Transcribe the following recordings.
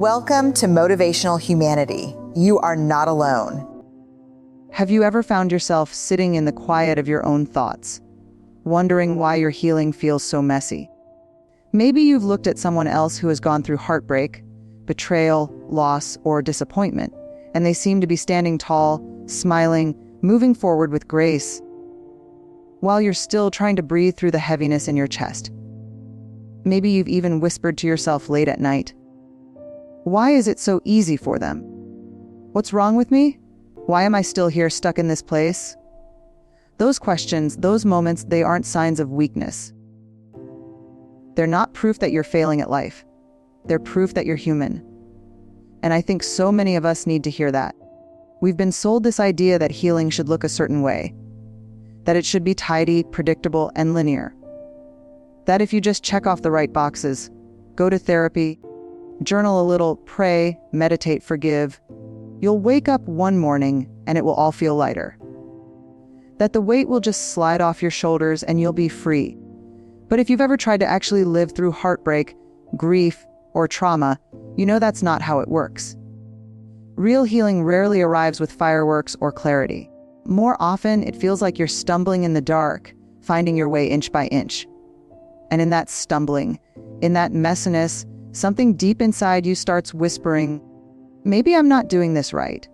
Welcome to Motivational Humanity. You are not alone. Have you ever found yourself sitting in the quiet of your own thoughts, wondering why your healing feels so messy? Maybe you've looked at someone else who has gone through heartbreak, betrayal, loss, or disappointment, and they seem to be standing tall, smiling, moving forward with grace, while you're still trying to breathe through the heaviness in your chest. Maybe you've even whispered to yourself late at night, "Why is it so easy for them? What's wrong with me? Why am I still here stuck in this place?" Those questions, those moments, they aren't signs of weakness. They're not proof that you're failing at life. They're proof that you're human. And I think so many of us need to hear that. We've been sold this idea that healing should look a certain way, that it should be tidy, predictable, and linear. That if you just check off the right boxes, go to therapy, journal a little, pray, meditate, forgive, you'll wake up one morning and it will all feel lighter. That the weight will just slide off your shoulders and you'll be free. But if you've ever tried to actually live through heartbreak, grief, or trauma, you know that's not how it works. Real healing rarely arrives with fireworks or clarity. More often, it feels like you're stumbling in the dark, finding your way inch by inch. And in that stumbling, in that messiness, something deep inside you starts whispering, "Maybe I'm not doing this right.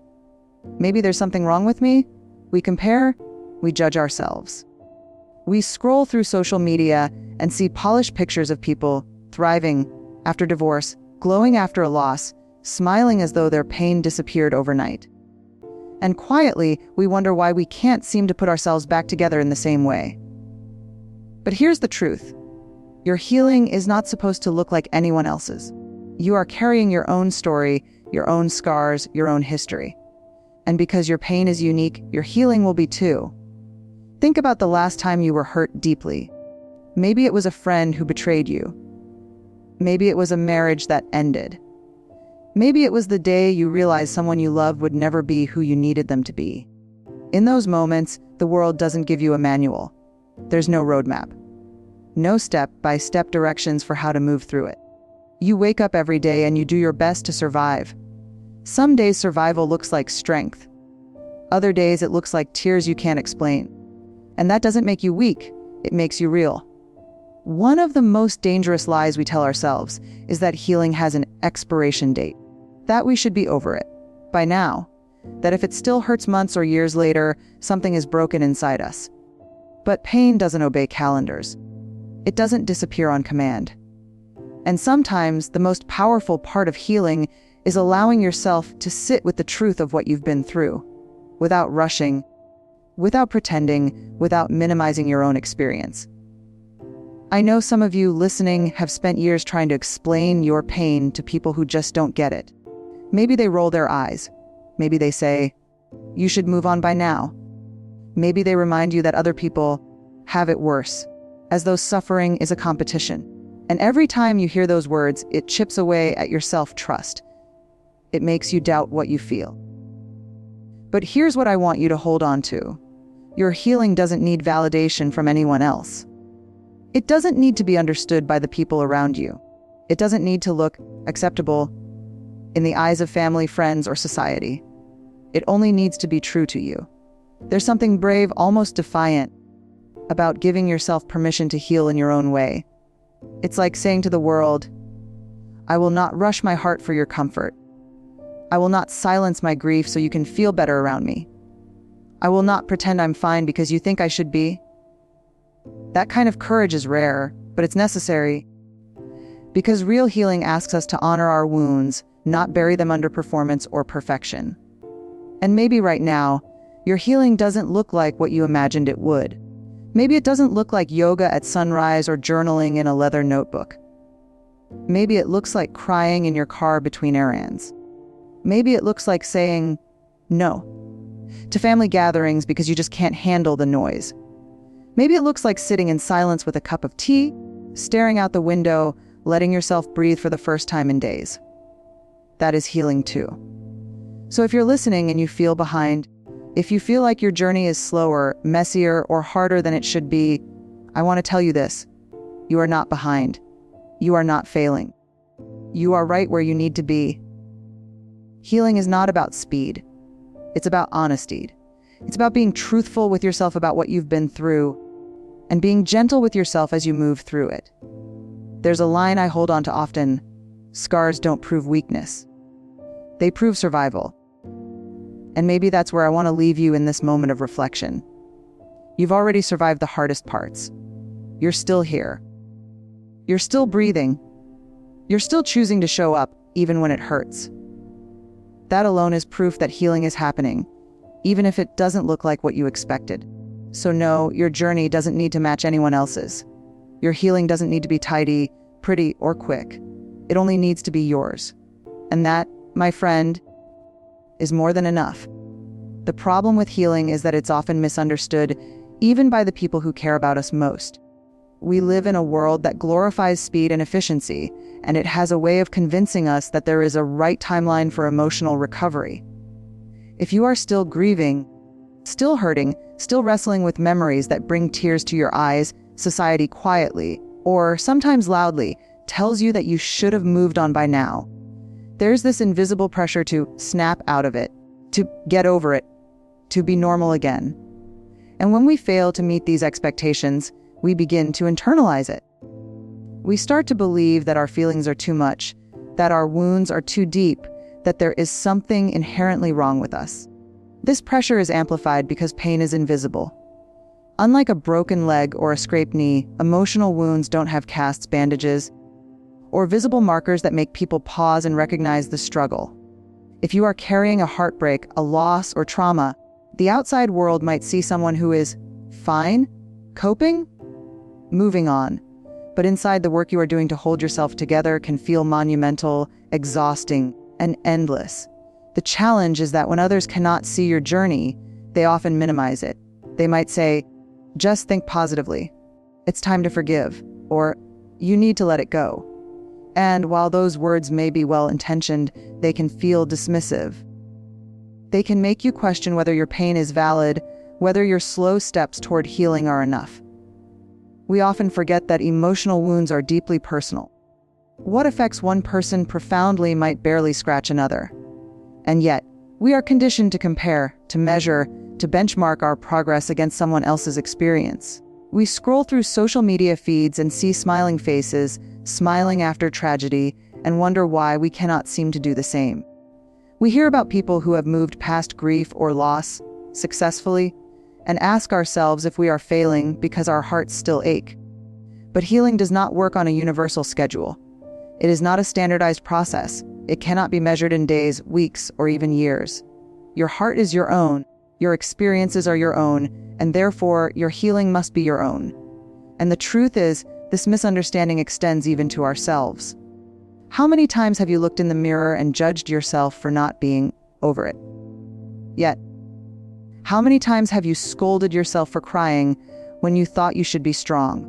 Maybe there's something wrong with me." We compare, we judge ourselves. We scroll through social media and see polished pictures of people thriving after divorce, glowing after a loss, smiling as though their pain disappeared overnight. And quietly, we wonder why we can't seem to put ourselves back together in the same way. But here's the truth. Your healing is not supposed to look like anyone else's. You are carrying your own story, your own scars, your own history. And because your pain is unique, your healing will be too. Think about the last time you were hurt deeply. Maybe it was a friend who betrayed you. Maybe it was a marriage that ended. Maybe it was the day you realized someone you loved would never be who you needed them to be. In those moments, the world doesn't give you a manual. There's no roadmap. No step-by-step directions for how to move through it. You wake up every day and you do your best to survive. Some days survival looks like strength. Other days it looks like tears you can't explain. And that doesn't make you weak, it makes you real. One of the most dangerous lies we tell ourselves is that healing has an expiration date, that we should be over it by now, that if it still hurts months or years later, something is broken inside us. But pain doesn't obey calendars. It doesn't disappear on command. And sometimes the most powerful part of healing is allowing yourself to sit with the truth of what you've been through, without rushing, without pretending, without minimizing your own experience. I know some of you listening have spent years trying to explain your pain to people who just don't get it. Maybe they roll their eyes. Maybe they say, "You should move on by now." Maybe they remind you that other people have it worse, as though suffering is a competition. And every time you hear those words, it chips away at your self-trust. It makes you doubt what you feel. But here's what I want you to hold on to. Your healing doesn't need validation from anyone else. It doesn't need to be understood by the people around you. It doesn't need to look acceptable in the eyes of family, friends, or society. It only needs to be true to you. There's something brave, almost defiant, about giving yourself permission to heal in your own way. It's like saying to the world, "I will not rush my heart for your comfort. I will not silence my grief so you can feel better around me. I will not pretend I'm fine because you think I should be." That kind of courage is rare, but it's necessary. Because real healing asks us to honor our wounds, not bury them under performance or perfection. And maybe right now, your healing doesn't look like what you imagined it would. Maybe it doesn't look like yoga at sunrise or journaling in a leather notebook. Maybe it looks like crying in your car between errands. Maybe it looks like saying no to family gatherings because you just can't handle the noise. Maybe it looks like sitting in silence with a cup of tea, staring out the window, letting yourself breathe for the first time in days. That is healing too. So if you're listening and you feel behind, if you feel like your journey is slower, messier, or harder than it should be, I want to tell you this. You are not behind. You are not failing. you are right where you need to be. Healing is not about speed. It's about honesty. It's about being truthful with yourself about what you've been through and being gentle with yourself as you move through it. There's a line I hold on to often: scars don't prove weakness. They prove survival. And maybe that's where I want to leave you in this moment of reflection. You've already survived the hardest parts. You're still here. You're still breathing. You're still choosing to show up, even when it hurts. That alone is proof that healing is happening, even if it doesn't look like what you expected. So no, your journey doesn't need to match anyone else's. Your healing doesn't need to be tidy, pretty, or quick. It only needs to be yours. And that, my friend, is more than enough. The problem with healing is that it's often misunderstood, even by the people who care about us most. We live in a world that glorifies speed and efficiency, and it has a way of convincing us that there is a right timeline for emotional recovery. If you are still grieving, still hurting, still wrestling with memories that bring tears to your eyes, society quietly, or sometimes loudly, tells you that you should have moved on by now. There's this invisible pressure to snap out of it, to get over it, to be normal again. And when we fail to meet these expectations, we begin to internalize it. We start to believe that our feelings are too much, that our wounds are too deep, that there is something inherently wrong with us. This pressure is amplified because pain is invisible. Unlike a broken leg or a scraped knee, emotional wounds don't have casts, bandages, or visible markers that make people pause and recognize the struggle. If you are carrying a heartbreak, a loss, or trauma, the outside world might see someone who is fine, coping, moving on. But inside, the work you are doing to hold yourself together can feel monumental, exhausting, and endless. The challenge is that when others cannot see your journey, they often minimize it. They might say, "Just think positively. It's time to forgive," or "You need to let it go." And while those words may be well-intentioned, they can feel dismissive. They can make you question whether your pain is valid, whether your slow steps toward healing are enough. We often forget that emotional wounds are deeply personal. What affects one person profoundly might barely scratch another. And yet, we are conditioned to compare, to measure, to benchmark our progress against someone else's experience. We scroll through social media feeds and see smiling faces, smiling after tragedy, and wonder why we cannot seem to do the same. We hear about people who have moved past grief or loss successfully, and ask ourselves if we are failing because our hearts still ache. But healing does not work on a universal schedule. It is not a standardized process. It cannot be measured in days, weeks, or even years. Your heart is your own, your experiences are your own, and therefore your healing must be your own. And the truth is, this misunderstanding extends even to ourselves. How many times have you looked in the mirror and judged yourself for not being over it? Yet, how many times have you scolded yourself for crying when you thought you should be strong?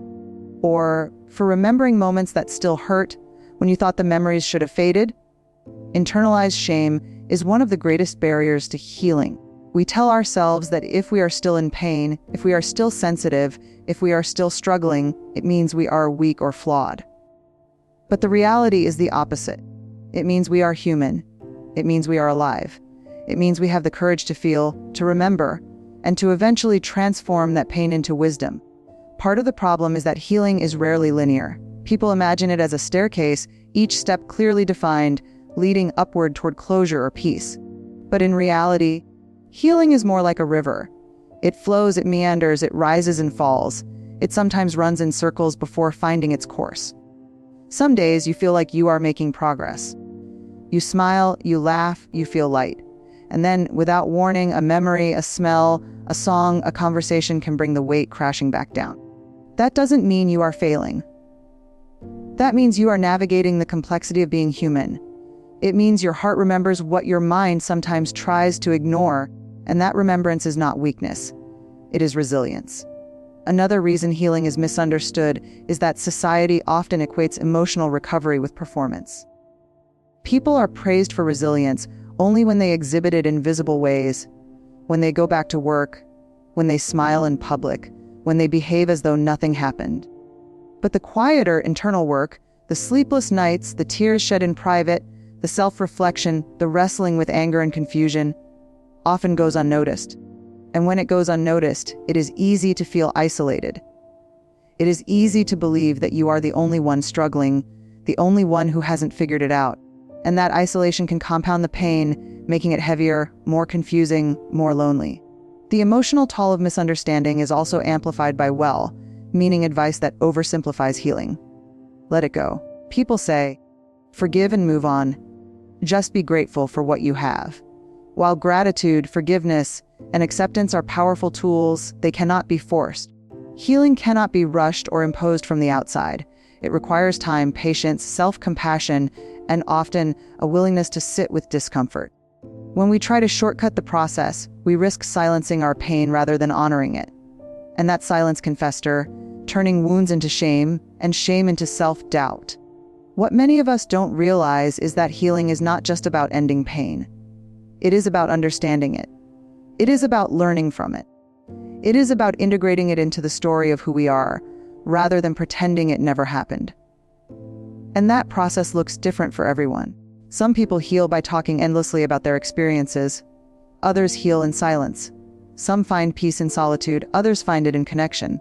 Or for remembering moments that still hurt when you thought the memories should have faded? Internalized shame is one of the greatest barriers to healing. We tell ourselves that if we are still in pain, if we are still sensitive, if we are still struggling, it means we are weak or flawed. But the reality is the opposite. It means we are human. It means we are alive. It means we have the courage to feel, to remember, and to eventually transform that pain into wisdom. Part of the problem is that healing is rarely linear. People imagine it as a staircase, each step clearly defined, leading upward toward closure or peace. But in reality, healing is more like a river. It flows, it meanders, it rises and falls. It sometimes runs in circles before finding its course. Some days you feel like you are making progress. You smile, you laugh, you feel light. And then, without warning, a memory, a smell, a song, a conversation can bring the weight crashing back down. That doesn't mean you are failing. That means you are navigating the complexity of being human. It means your heart remembers what your mind sometimes tries to ignore, and that remembrance is not weakness. It is resilience. Another reason healing is misunderstood is that society often equates emotional recovery with performance. People are praised for resilience only when they exhibit it in visible ways, when they go back to work, when they smile in public, when they behave as though nothing happened. But the quieter internal work, The sleepless nights, the tears shed in private, the self-reflection, the wrestling with anger and confusion often goes unnoticed. And when it goes unnoticed, it is easy to feel isolated. It is easy to believe that you are the only one struggling, the only one who hasn't figured it out. And that isolation can compound the pain, making it heavier, more confusing, more lonely. The emotional toll of misunderstanding is also amplified by meaning advice that oversimplifies healing. Let it go. People say, forgive and move on. Just be grateful for what you have. While gratitude, forgiveness, and acceptance are powerful tools, they cannot be forced. Healing cannot be rushed or imposed from the outside. It requires time, patience, self-compassion, and often a willingness to sit with discomfort. When we try to shortcut the process, we risk silencing our pain rather than honoring it. And that silence can fester, turning wounds into shame, and shame into self-doubt. What many of us don't realize is that healing is not just about ending pain. It is about understanding it. It is about learning from it. It is about integrating it into the story of who we are, rather than pretending it never happened. And that process looks different for everyone. Some people heal by talking endlessly about their experiences. Others heal in silence. Some find peace in solitude, others find it in connection.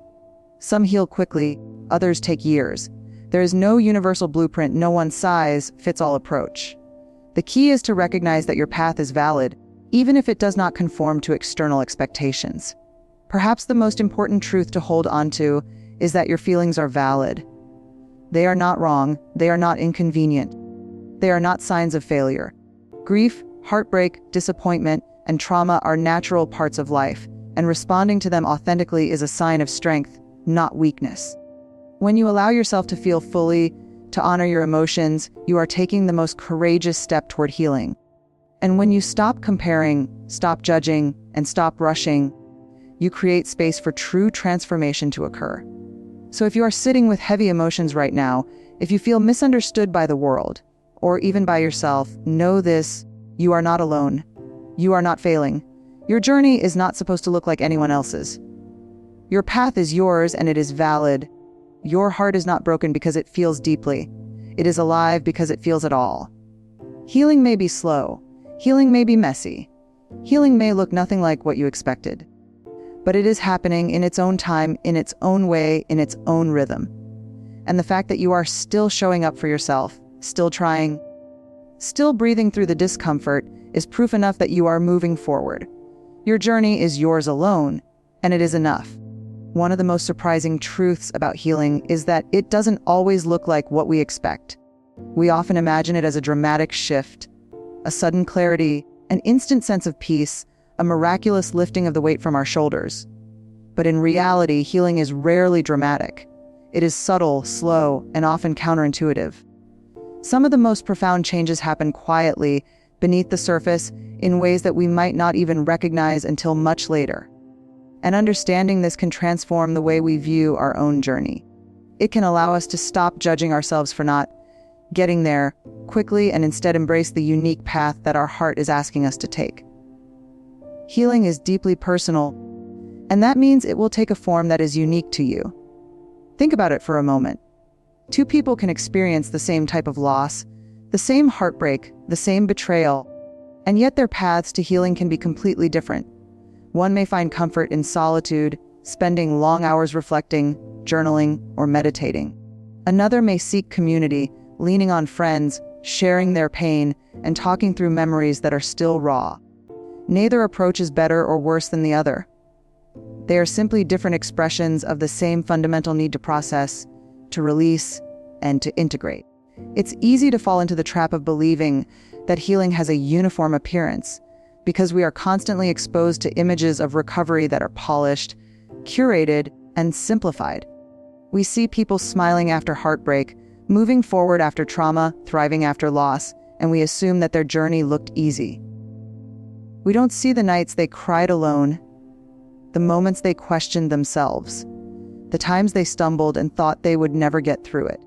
Some heal quickly, others take years. There is no universal blueprint, no one-size-fits-all approach. The key is to recognize that your path is valid, even if it does not conform to external expectations. Perhaps the most important truth to hold onto is that your feelings are valid. They are not wrong, they are not inconvenient. They are not signs of failure. Grief, heartbreak, disappointment, and trauma are natural parts of life, and responding to them authentically is a sign of strength, not weakness. When you allow yourself to feel fully, to honor your emotions, you are taking the most courageous step toward healing. And when you stop comparing, stop judging, and stop rushing, you create space for true transformation to occur. So if you are sitting with heavy emotions right now, if you feel misunderstood by the world, or even by yourself, know this: you are not alone. You are not failing. Your journey is not supposed to look like anyone else's. Your path is yours and it is valid. Your heart is not broken because it feels deeply. It is alive because it feels it all. Healing may be slow. Healing may be messy. Healing may look nothing like what you expected. But it is happening in its own time, in its own way, in its own rhythm. And the fact that you are still showing up for yourself, still trying, still breathing through the discomfort is proof enough that you are moving forward. Your journey is yours alone, and it is enough. One of the most surprising truths about healing is that it doesn't always look like what we expect. We often imagine it as a dramatic shift, a sudden clarity, an instant sense of peace, a miraculous lifting of the weight from our shoulders. But in reality, healing is rarely dramatic. It is subtle, slow, and often counterintuitive. Some of the most profound changes happen quietly, beneath the surface, in ways that we might not even recognize until much later. And understanding this can transform the way we view our own journey. It can allow us to stop judging ourselves for not getting there quickly and instead embrace the unique path that our heart is asking us to take. Healing is deeply personal, and that means it will take a form that is unique to you. Think about it for a moment. Two people can experience the same type of loss, the same heartbreak, the same betrayal, and yet their paths to healing can be completely different. One may find comfort in solitude, spending long hours reflecting, journaling, or meditating. Another may seek community, leaning on friends, sharing their pain, and talking through memories that are still raw. Neither approach is better or worse than the other. They are simply different expressions of the same fundamental need to process, to release, and to integrate. It's easy to fall into the trap of believing that healing has a uniform appearance, because we are constantly exposed to images of recovery that are polished, curated, and simplified. We see people smiling after heartbreak, moving forward after trauma, thriving after loss, and we assume that their journey looked easy. We don't see the nights they cried alone, the moments they questioned themselves, the times they stumbled and thought they would never get through it.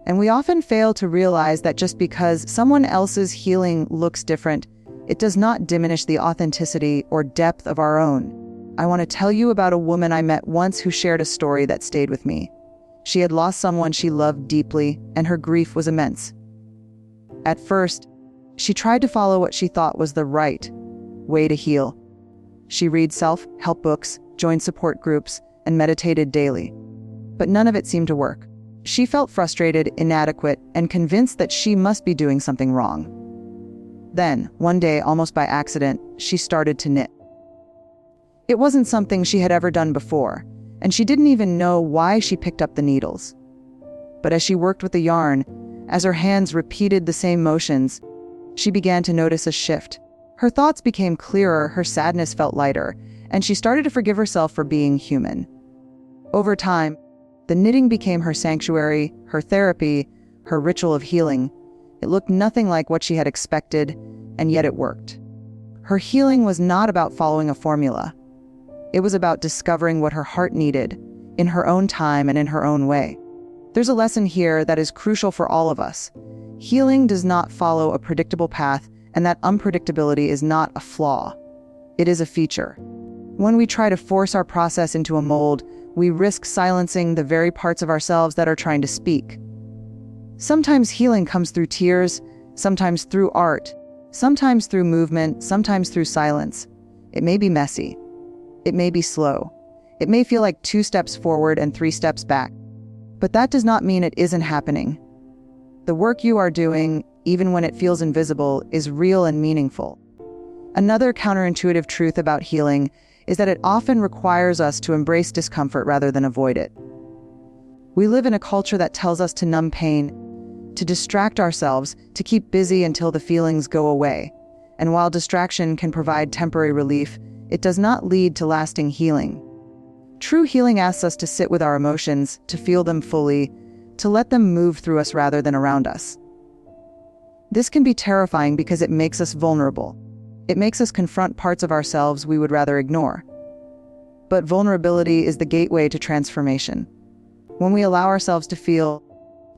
And we often fail to realize that just because someone else's healing looks different, it does not diminish the authenticity or depth of our own. I want to tell you about a woman I met once who shared a story that stayed with me. She had lost someone she loved deeply, and her grief was immense. At first, she tried to follow what she thought was the right way to heal. She read self-help books, joined support groups, and meditated daily. But none of it seemed to work. She felt frustrated, inadequate, and convinced that she must be doing something wrong. Then, one day, almost by accident, she started to knit. It wasn't something she had ever done before, and she didn't even know why she picked up the needles. But as she worked with the yarn, as her hands repeated the same motions, she began to notice a shift. Her thoughts became clearer, her sadness felt lighter, and she started to forgive herself for being human. Over time, the knitting became her sanctuary, her therapy, her ritual of healing. It looked nothing like what she had expected, and yet it worked. Her healing was not about following a formula. It was about discovering what her heart needed, in her own time and in her own way. There's a lesson here that is crucial for all of us. Healing does not follow a predictable path, and that unpredictability is not a flaw. It is a feature. When we try to force our process into a mold, we risk silencing the very parts of ourselves that are trying to speak. Sometimes healing comes through tears, sometimes through art, sometimes through movement, sometimes through silence. It may be messy. It may be slow. It may feel like 2 steps forward and 3 steps back. But that does not mean it isn't happening. The work you are doing, even when it feels invisible, is real and meaningful. Another counterintuitive truth about healing is that it often requires us to embrace discomfort rather than avoid it. We live in a culture that tells us to numb pain, to distract ourselves, to keep busy until the feelings go away. And while distraction can provide temporary relief, it does not lead to lasting healing. True healing asks us to sit with our emotions, to feel them fully, to let them move through us rather than around us. This can be terrifying because it makes us vulnerable. It makes us confront parts of ourselves we would rather ignore. But vulnerability is the gateway to transformation. When we allow ourselves to feel,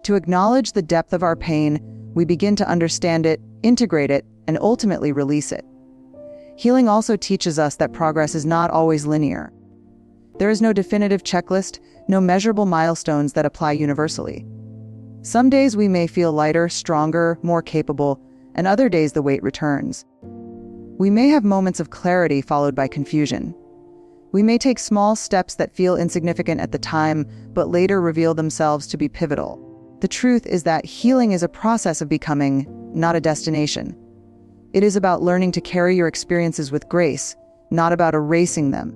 to acknowledge the depth of our pain, we begin to understand it, integrate it, and ultimately release it. Healing also teaches us that progress is not always linear. There is no definitive checklist, no measurable milestones that apply universally. Some days we may feel lighter, stronger, more capable, and other days the weight returns. We may have moments of clarity followed by confusion. We may take small steps that feel insignificant at the time, but later reveal themselves to be pivotal. The truth is that healing is a process of becoming, not a destination. It is about learning to carry your experiences with grace, not about erasing them.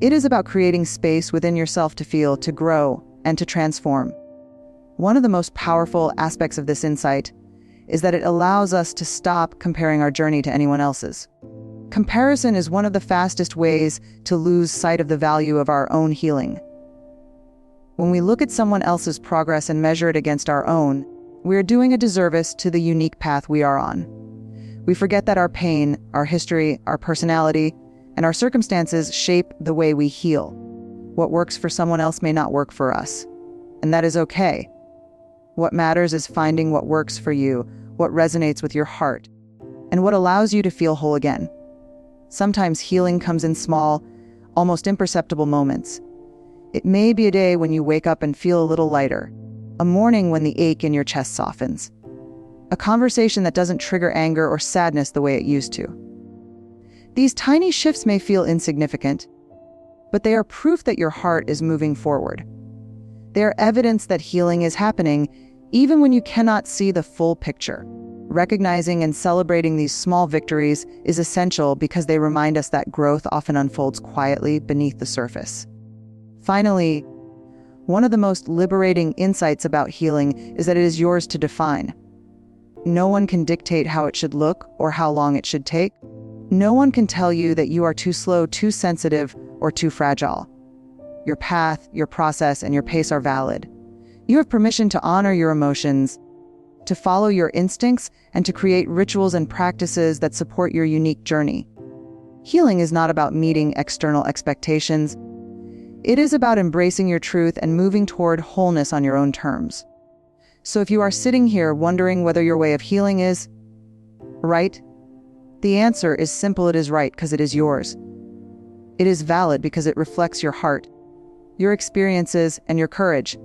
It is about creating space within yourself to feel, to grow, and to transform. One of the most powerful aspects of this insight is that it allows us to stop comparing our journey to anyone else's. Comparison is one of the fastest ways to lose sight of the value of our own healing. When we look at someone else's progress and measure it against our own, we are doing a disservice to the unique path we are on. We forget that our pain, our history, our personality, and our circumstances shape the way we heal. What works for someone else may not work for us, and that is okay. What matters is finding what works for you, what resonates with your heart, and what allows you to feel whole again. Sometimes healing comes in small, almost imperceptible moments. It may be a day when you wake up and feel a little lighter, a morning when the ache in your chest softens, a conversation that doesn't trigger anger or sadness the way it used to. These tiny shifts may feel insignificant, but they are proof that your heart is moving forward. They are evidence that healing is happening, even when you cannot see the full picture. Recognizing and celebrating these small victories is essential because they remind us that growth often unfolds quietly beneath the surface. Finally, one of the most liberating insights about healing is that it is yours to define. No one can dictate how it should look or how long it should take. No one can tell you that you are too slow, too sensitive, or too fragile. Your path, your process, and your pace are valid. You have permission to honor your emotions, to follow your instincts, and to create rituals and practices that support your unique journey. Healing is not about meeting external expectations. It is about embracing your truth and moving toward wholeness on your own terms. So if you are sitting here wondering whether your way of healing is right, the answer is simple: it is right because it is yours. It is valid because it reflects your heart, your experiences, and your courage.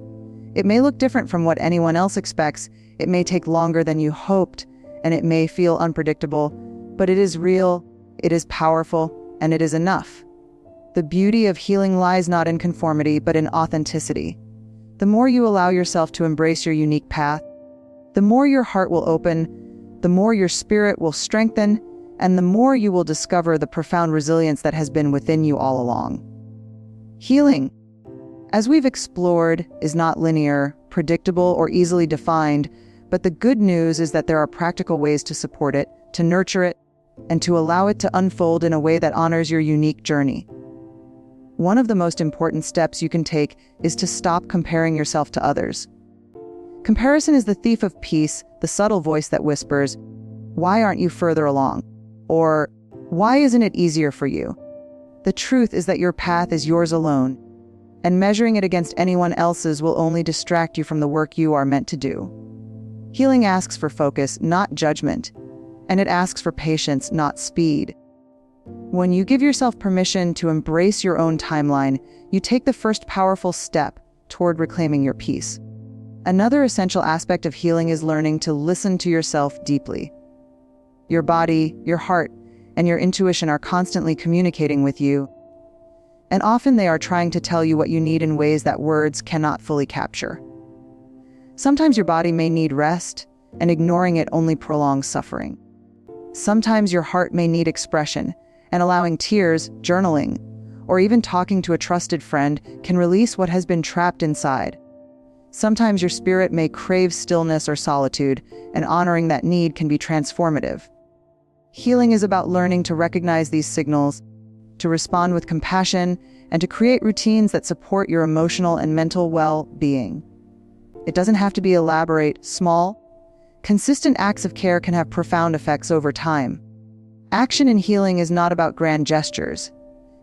It may look different from what anyone else expects, it may take longer than you hoped, and it may feel unpredictable, but it is real, it is powerful, and it is enough. The beauty of healing lies not in conformity, but in authenticity. The more you allow yourself to embrace your unique path, the more your heart will open, the more your spirit will strengthen, and the more you will discover the profound resilience that has been within you all along. Healing, as we've explored, is not linear, predictable, or easily defined, but the good news is that there are practical ways to support it, to nurture it, and to allow it to unfold in a way that honors your unique journey. One of the most important steps you can take is to stop comparing yourself to others. Comparison is the thief of peace, the subtle voice that whispers, "Why aren't you further along?" Or, "Why isn't it easier for you?" The truth is that your path is yours alone, and measuring it against anyone else's will only distract you from the work you are meant to do. Healing asks for focus, not judgment, and it asks for patience, not speed. When you give yourself permission to embrace your own timeline, you take the first powerful step toward reclaiming your peace. Another essential aspect of healing is learning to listen to yourself deeply. Your body, your heart, and your intuition are constantly communicating with you, and often they are trying to tell you what you need in ways that words cannot fully capture. Sometimes your body may need rest, and ignoring it only prolongs suffering. Sometimes your heart may need expression, and allowing tears, journaling, or even talking to a trusted friend can release what has been trapped inside. Sometimes your spirit may crave stillness or solitude, and honoring that need can be transformative. Healing is about learning to recognize these signals, to respond with compassion, and to create routines that support your emotional and mental well-being. It doesn't have to be elaborate, small. Consistent acts of care can have profound effects over time. Action in healing is not about grand gestures.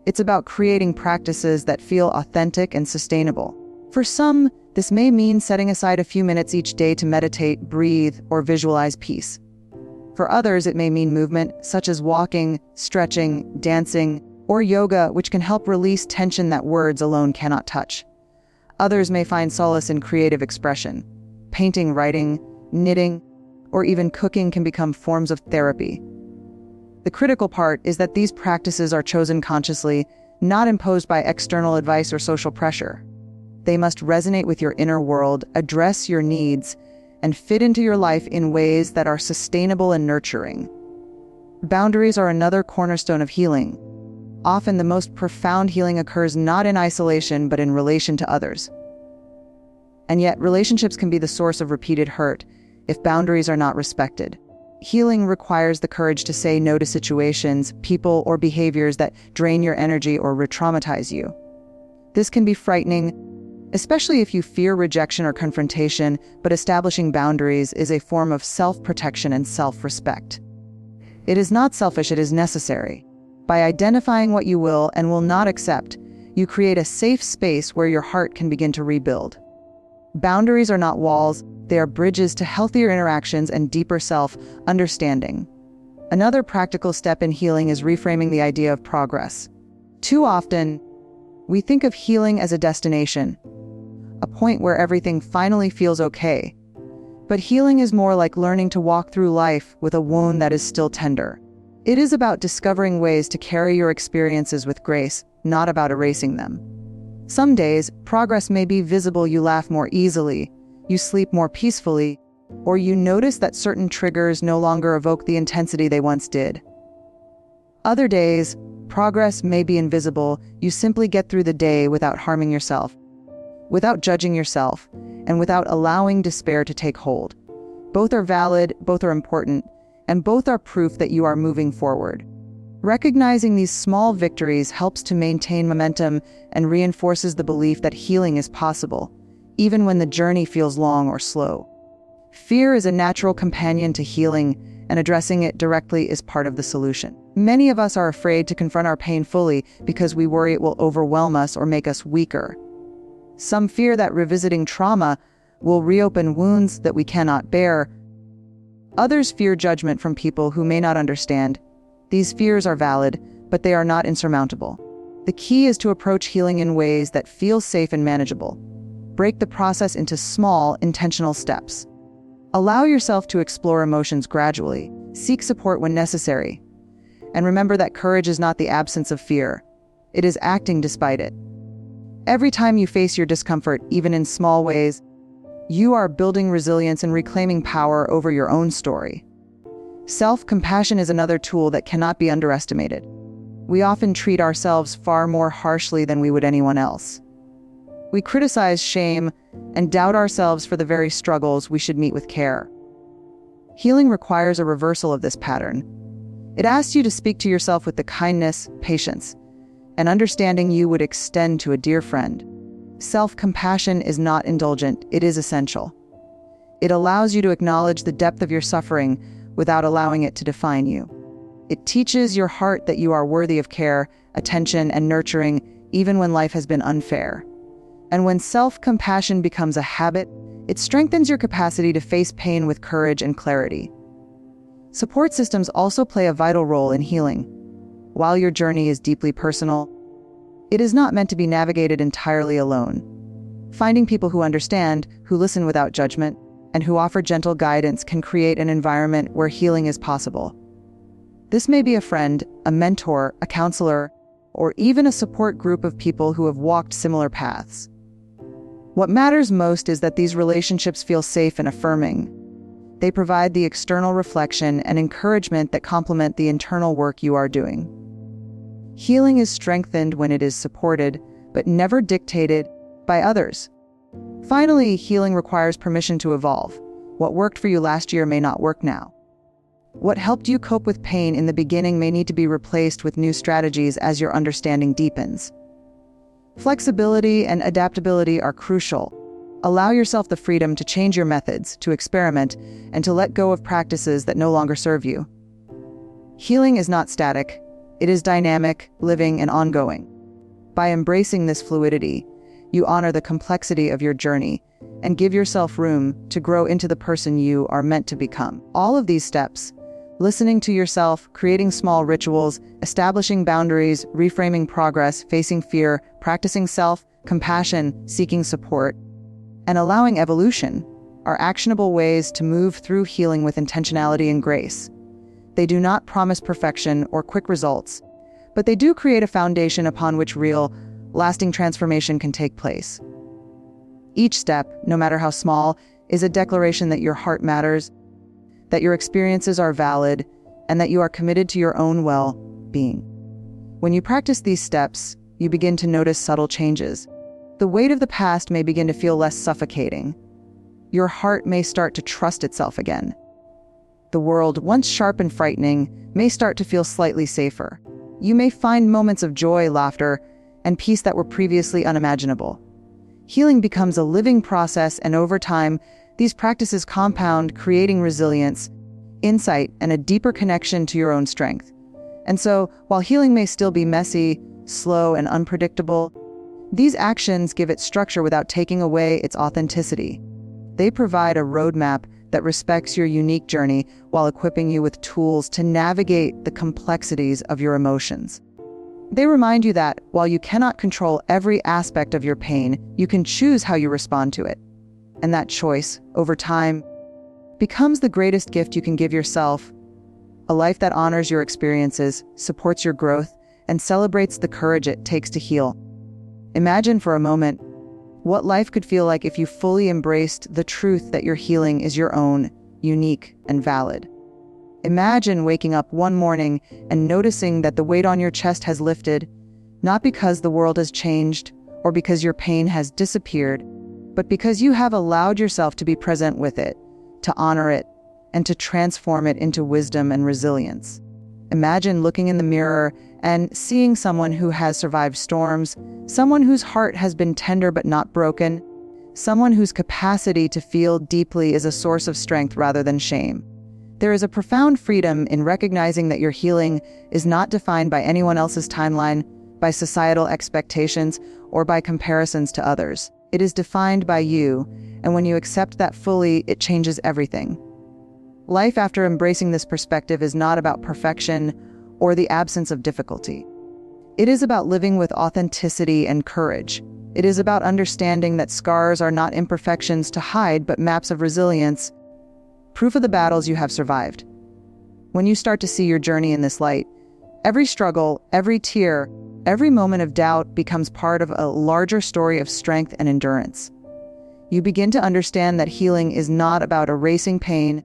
It's about creating practices that feel authentic and sustainable. For some, this may mean setting aside a few minutes each day to meditate, breathe, or visualize peace. For others, it may mean movement, such as walking, stretching, dancing, or yoga, which can help release tension that words alone cannot touch. Others may find solace in creative expression. Painting, writing, knitting, or even cooking can become forms of therapy. The critical part is that these practices are chosen consciously, not imposed by external advice or social pressure. They must resonate with your inner world, address your needs, and fit into your life in ways that are sustainable and nurturing. Boundaries are another cornerstone of healing. Often the most profound healing occurs not in isolation, but in relation to others. And yet, relationships can be the source of repeated hurt if boundaries are not respected. Healing requires the courage to say no to situations, people, or behaviors that drain your energy or re-traumatize you. This can be frightening, especially if you fear rejection or confrontation, but establishing boundaries is a form of self-protection and self-respect. It is not selfish, it is necessary. By identifying what you will and will not accept, you create a safe space where your heart can begin to rebuild. Boundaries are not walls, they are bridges to healthier interactions and deeper self-understanding. Another practical step in healing is reframing the idea of progress. Too often, we think of healing as a destination, a point where everything finally feels okay. But healing is more like learning to walk through life with a wound that is still tender. It is about discovering ways to carry your experiences with grace, not about erasing them. Some days, progress may be visible. You laugh more easily, you sleep more peacefully, or you notice that certain triggers no longer evoke the intensity they once did. Other days, progress may be invisible. You simply get through the day without harming yourself, without judging yourself, and without allowing despair to take hold. Both are valid, both are important, and both are proof that you are moving forward. Recognizing these small victories helps to maintain momentum and reinforces the belief that healing is possible, even when the journey feels long or slow. Fear is a natural companion to healing, and addressing it directly is part of the solution. Many of us are afraid to confront our pain fully because we worry it will overwhelm us or make us weaker. Some fear that revisiting trauma will reopen wounds that we cannot bear. Others fear judgment from people who may not understand. These fears are valid, but they are not insurmountable. The key is to approach healing in ways that feel safe and manageable. break the process into small, intentional steps. Allow yourself to explore emotions gradually, seek support when necessary, and remember that courage is not the absence of fear. It is acting despite it. Every time you face your discomfort, even in small ways, you are building resilience and reclaiming power over your own story. Self-compassion is another tool that cannot be underestimated. We often treat ourselves far more harshly than we would anyone else. We criticize, shame, and doubt ourselves for the very struggles we should meet with care. Healing requires a reversal of this pattern. It asks you to speak to yourself with the kindness, patience, and understanding you would extend to a dear friend. Self-compassion is not indulgent, it is essential. It allows you to acknowledge the depth of your suffering without allowing it to define you. It teaches your heart that you are worthy of care, attention, and nurturing, even when life has been unfair. And when self-compassion becomes a habit, it strengthens your capacity to face pain with courage and clarity. Support systems also play a vital role in healing. While your journey is deeply personal, it is not meant to be navigated entirely alone. Finding people who understand, who listen without judgment, and who offer gentle guidance can create an environment where healing is possible. This may be a friend, a mentor, a counselor, or even a support group of people who have walked similar paths. What matters most is that these relationships feel safe and affirming. They provide the external reflection and encouragement that complement the internal work you are doing. Healing is strengthened when it is supported, but never dictated by others. Finally, healing requires permission to evolve. What worked for you last year may not work now. What helped you cope with pain in the beginning may need to be replaced with new strategies as your understanding deepens. Flexibility and adaptability are crucial. Allow yourself the freedom to change your methods, to experiment, and to let go of practices that no longer serve you. Healing is not static. It is dynamic, living, and ongoing. By embracing this fluidity, you honor the complexity of your journey and give yourself room to grow into the person you are meant to become. All of these steps, listening to yourself, creating small rituals, establishing boundaries, reframing progress, facing fear, practicing self-compassion, seeking support, and allowing evolution, are actionable ways to move through healing with intentionality and grace. They do not promise perfection or quick results, but they do create a foundation upon which real, lasting transformation can take place. Each step, no matter how small, is a declaration that your heart matters, that your experiences are valid, and that you are committed to your own well-being. When you practice these steps, you begin to notice subtle changes. The weight of the past may begin to feel less suffocating. Your heart may start to trust itself again. The world, once sharp and frightening, may start to feel slightly safer. You may find moments of joy, laughter, and peace that were previously unimaginable. Healing becomes a living process, and over time, these practices compound, creating resilience, insight, and a deeper connection to your own strength. And so, while healing may still be messy, slow, and unpredictable, these actions give it structure without taking away its authenticity. They provide a roadmap that respects your unique journey while equipping you with tools to navigate the complexities of your emotions. They remind you that, while you cannot control every aspect of your pain, you can choose how you respond to it. And that choice, over time, becomes the greatest gift you can give yourself. A life that honors your experiences, supports your growth, and celebrates the courage it takes to heal. Imagine for a moment what life could feel like if you fully embraced the truth that your healing is your own, unique, and valid. Imagine waking up one morning and noticing that the weight on your chest has lifted, not because the world has changed or because your pain has disappeared, but because you have allowed yourself to be present with it, to honor it, and to transform it into wisdom and resilience. Imagine looking in the mirror and seeing someone who has survived storms, someone whose heart has been tender but not broken, someone whose capacity to feel deeply is a source of strength rather than shame. There is a profound freedom in recognizing that your healing is not defined by anyone else's timeline, by societal expectations, or by comparisons to others. It is defined by you, and when you accept that fully, it changes everything. Life after embracing this perspective is not about perfection or the absence of difficulty. It is about living with authenticity and courage. It is about understanding that scars are not imperfections to hide, but maps of resilience, proof of the battles you have survived. When you start to see your journey in this light, every struggle, every tear, every moment of doubt becomes part of a larger story of strength and endurance. You begin to understand that healing is not about erasing pain.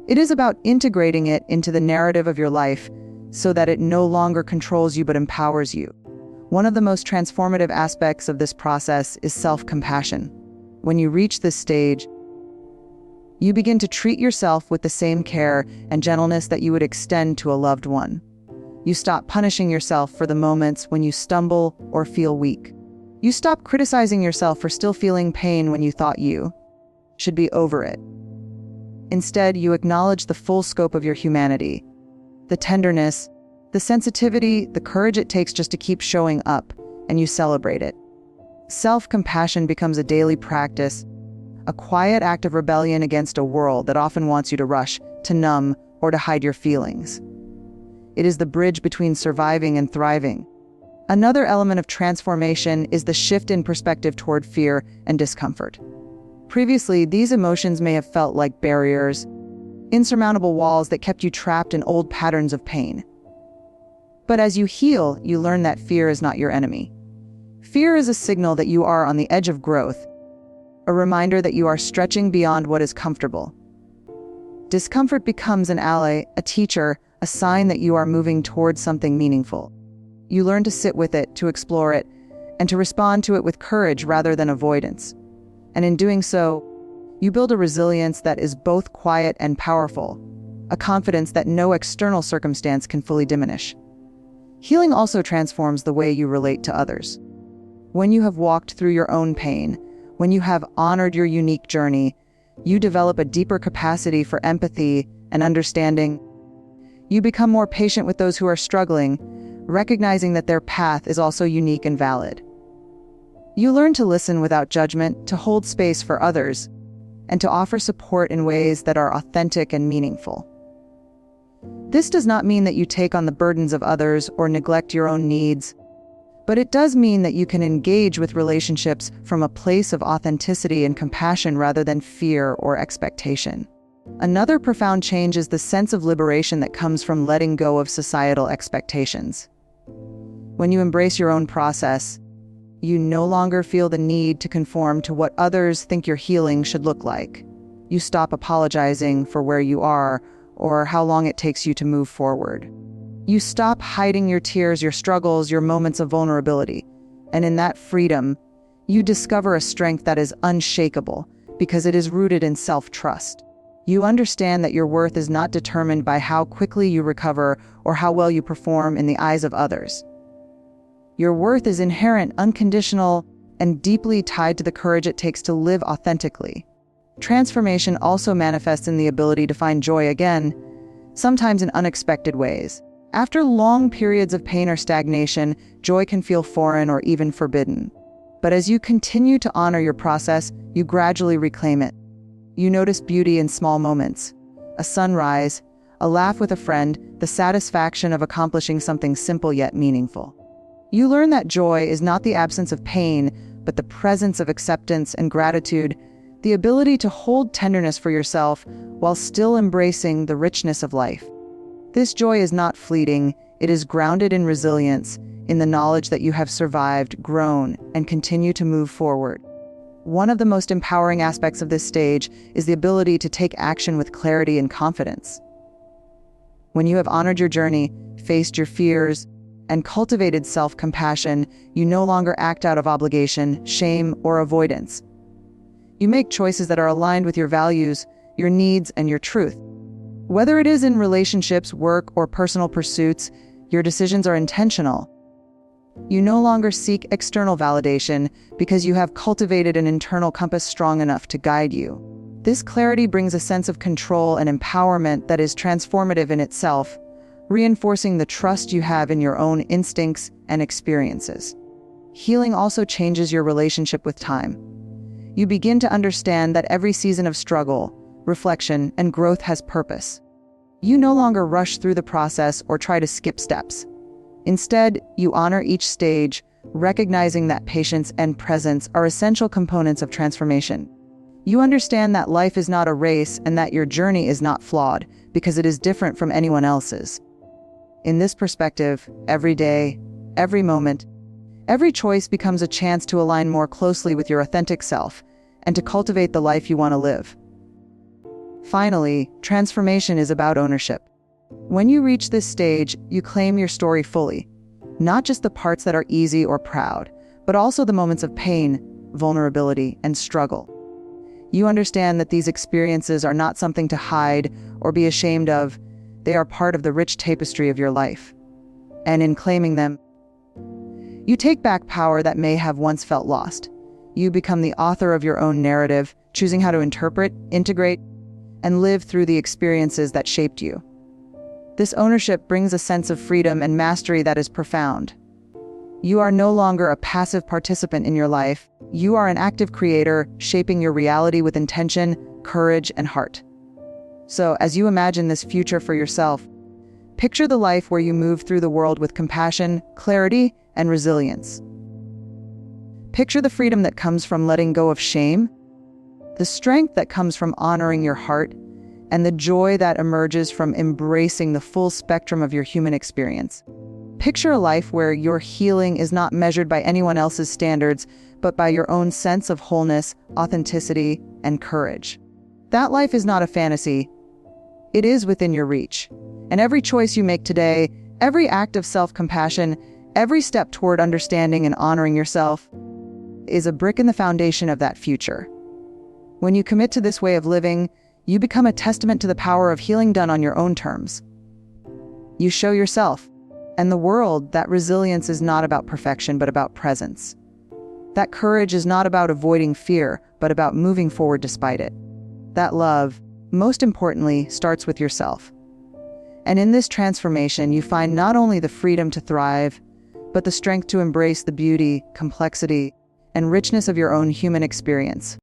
It is about integrating it into the narrative of your life so that it no longer controls you but empowers you. One of the most transformative aspects of this process is self-compassion. When you reach this stage, you begin to treat yourself with the same care and gentleness that you would extend to a loved one. You stop punishing yourself for the moments when you stumble or feel weak. You stop criticizing yourself for still feeling pain when you thought you should be over it. Instead, you acknowledge the full scope of your humanity, the tenderness, the sensitivity, the courage it takes just to keep showing up, and you celebrate it. Self-compassion becomes a daily practice, a quiet act of rebellion against a world that often wants you to rush, to numb, or to hide your feelings. It is the bridge between surviving and thriving. Another element of transformation is the shift in perspective toward fear and discomfort. Previously, these emotions may have felt like barriers, insurmountable walls that kept you trapped in old patterns of pain. But as you heal, you learn that fear is not your enemy. Fear is a signal that you are on the edge of growth, a reminder that you are stretching beyond what is comfortable. Discomfort becomes an ally, a teacher, a sign that you are moving towards something meaningful. You learn to sit with it, to explore it, and to respond to it with courage rather than avoidance. And in doing so, you build a resilience that is both quiet and powerful, a confidence that no external circumstance can fully diminish. Healing also transforms the way you relate to others. When you have walked through your own pain, when you have honored your unique journey, you develop a deeper capacity for empathy and understanding. You become more patient with those who are struggling, recognizing that their path is also unique and valid. You learn to listen without judgment, to hold space for others, and to offer support in ways that are authentic and meaningful. This does not mean that you take on the burdens of others or neglect your own needs, but it does mean that you can engage with relationships from a place of authenticity and compassion rather than fear or expectation. Another profound change is the sense of liberation that comes from letting go of societal expectations. When you embrace your own process, you no longer feel the need to conform to what others think your healing should look like. You stop apologizing for where you are or how long it takes you to move forward. You stop hiding your tears, your struggles, your moments of vulnerability. And in that freedom, you discover a strength that is unshakable because it is rooted in self-trust. You understand that your worth is not determined by how quickly you recover or how well you perform in the eyes of others. Your worth is inherent, unconditional, and deeply tied to the courage it takes to live authentically. Transformation also manifests in the ability to find joy again, sometimes in unexpected ways. After long periods of pain or stagnation, joy can feel foreign or even forbidden. But as you continue to honor your process, you gradually reclaim it. You notice beauty in small moments, a sunrise, a laugh with a friend, the satisfaction of accomplishing something simple yet meaningful. You learn that joy is not the absence of pain, but the presence of acceptance and gratitude, the ability to hold tenderness for yourself while still embracing the richness of life. This joy is not fleeting, it is grounded in resilience, in the knowledge that you have survived, grown, and continue to move forward. One of the most empowering aspects of this stage is the ability to take action with clarity and confidence. When you have honored your journey, faced your fears, and cultivated self-compassion, you no longer act out of obligation, shame, or avoidance. You make choices that are aligned with your values, your needs, and your truth. Whether it is in relationships, work, or personal pursuits, your decisions are intentional. You no longer seek external validation because you have cultivated an internal compass strong enough to guide you. This clarity brings a sense of control and empowerment that is transformative in itself, reinforcing the trust you have in your own instincts and experiences. Healing also changes your relationship with time. You begin to understand that every season of struggle, reflection, and growth has purpose. You no longer rush through the process or try to skip steps. Instead, you honor each stage, recognizing that patience and presence are essential components of transformation. You understand that life is not a race and that your journey is not flawed because it is different from anyone else's. In this perspective, every day, every moment, every choice becomes a chance to align more closely with your authentic self and to cultivate the life you want to live. Finally, transformation is about ownership. When you reach this stage, you claim your story fully, not just the parts that are easy or proud, but also the moments of pain, vulnerability, and struggle. You understand that these experiences are not something to hide or be ashamed of. They are part of the rich tapestry of your life. And in claiming them, you take back power that may have once felt lost. You become the author of your own narrative, choosing how to interpret, integrate, and live through the experiences that shaped you. This ownership brings a sense of freedom and mastery that is profound. You are no longer a passive participant in your life. You are an active creator, shaping your reality with intention, courage, and heart. So, as you imagine this future for yourself, picture the life where you move through the world with compassion, clarity, and resilience. Picture the freedom that comes from letting go of shame, the strength that comes from honoring your heart, and the joy that emerges from embracing the full spectrum of your human experience. Picture a life where your healing is not measured by anyone else's standards, but by your own sense of wholeness, authenticity, and courage. That life is not a fantasy. It is within your reach. And every choice you make today, every act of self-compassion, every step toward understanding and honoring yourself, is a brick in the foundation of that future. When you commit to this way of living, you become a testament to the power of healing done on your own terms. You show yourself and the world that resilience is not about perfection, but about presence. That courage is not about avoiding fear, but about moving forward despite it. That love, most importantly, starts with yourself. And in this transformation, you find not only the freedom to thrive, but the strength to embrace the beauty, complexity, and richness of your own human experience.